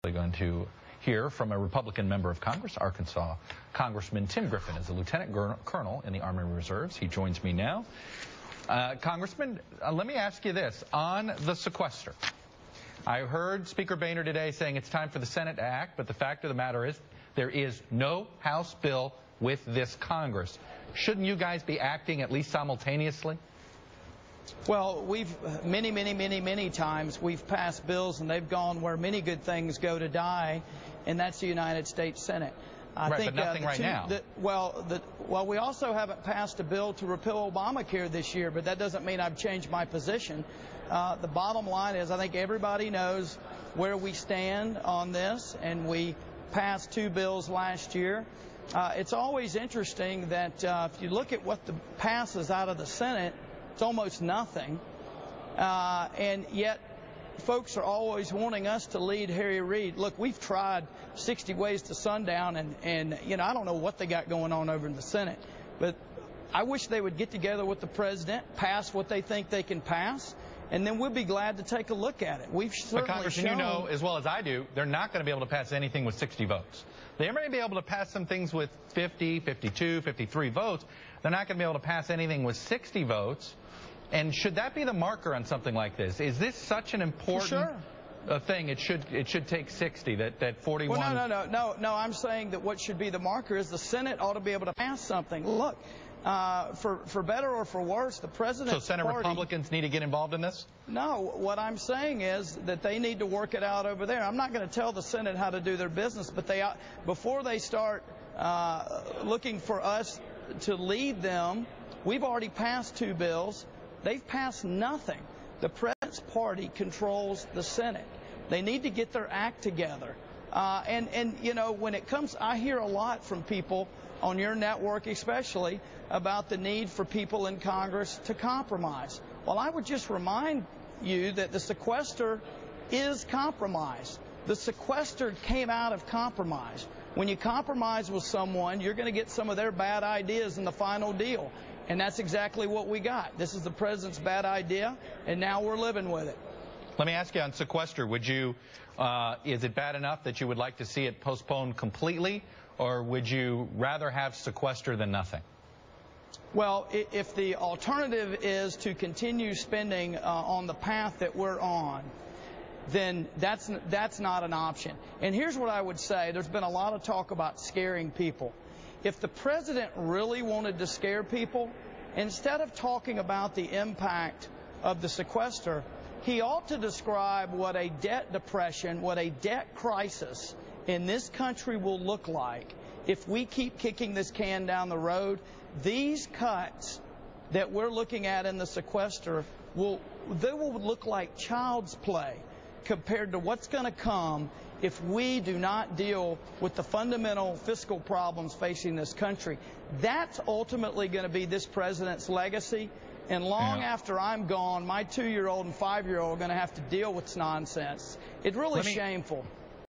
Going to hear from a Republican member of Congress, Arkansas. Congressman Tim Griffin is a lieutenant colonel in the Army Reserves. He joins me now. Congressman, let me ask you this. On the sequester, I heard Speaker Boehner today saying it's time for the Senate to act, but the fact of the matter is there is no House bill with this Congress. Shouldn't you guys be acting at least simultaneously? Well, we've many times we've passed bills and they've gone where many good things go to die, and that's the United States Senate. I think but nothing right now. Well, we also haven't passed a bill to repeal Obamacare this year, but that doesn't mean I've changed my position. The bottom line is I think everybody knows where we stand on this, and we passed 2 bills last year. It's always interesting that if you look at what passes out of the Senate, it's almost nothing, and yet folks are always wanting us to lead Harry Reid. Look, we've tried 60 ways to sundown, and you know, I don't know what they got going on over in the Senate, but I wish they would get together with the president, pass what they think they can pass, and then we'll be glad to take a look at it. We've certainly But Congressman, you know as well as I do, they're not going to be able to pass anything with 60 votes. They may be able to pass some things with 50, 52, 53 votes. They're not going to be able to pass anything with 60 votes. And should that be the marker on something like this? Is this such an important thing? It should take 60. That 41. Well, no. I'm saying that what should be the marker is the Senate ought to be able to pass something. Look, for better or for worse, the president's So Senate Republicans need to get involved in this? No, what I'm saying is that they need to work it out over there. I'm not going to tell the Senate how to do their business, but before they start looking for us to lead them, we've already passed 2 bills. They've passed nothing. The president's party controls the Senate. They need to get their act together. And you know, when it comes, I hear a lot from people on your network especially about the need for people in Congress to compromise. Well, I would just remind you that the sequester is compromise. The sequester came out of compromise. When you compromise with someone, you're going to get some of their bad ideas in the final deal. And that's exactly what we got. This is the president's bad idea, and now we're living with it. Let me ask you on sequester, would you, is it bad enough that you would like to see it postponed completely, or would you rather have sequester than nothing? Well, if the alternative is to continue spending on the path that we're on, then that's not an option. And here's what I would say. There's been a lot of talk about scaring people. If the president really wanted to scare people, instead of talking about the impact of the sequester, he ought to describe what a debt depression, what a debt crisis in this country will look like if we keep kicking this can down the road. These cuts that we're looking at in the sequester will look like child's play compared to what's going to come if we do not deal with the fundamental fiscal problems facing this country. That's ultimately going to be this president's legacy. And long after I'm gone, my 2-year-old and 5-year-old are going to have to deal with this nonsense. It's really shameful.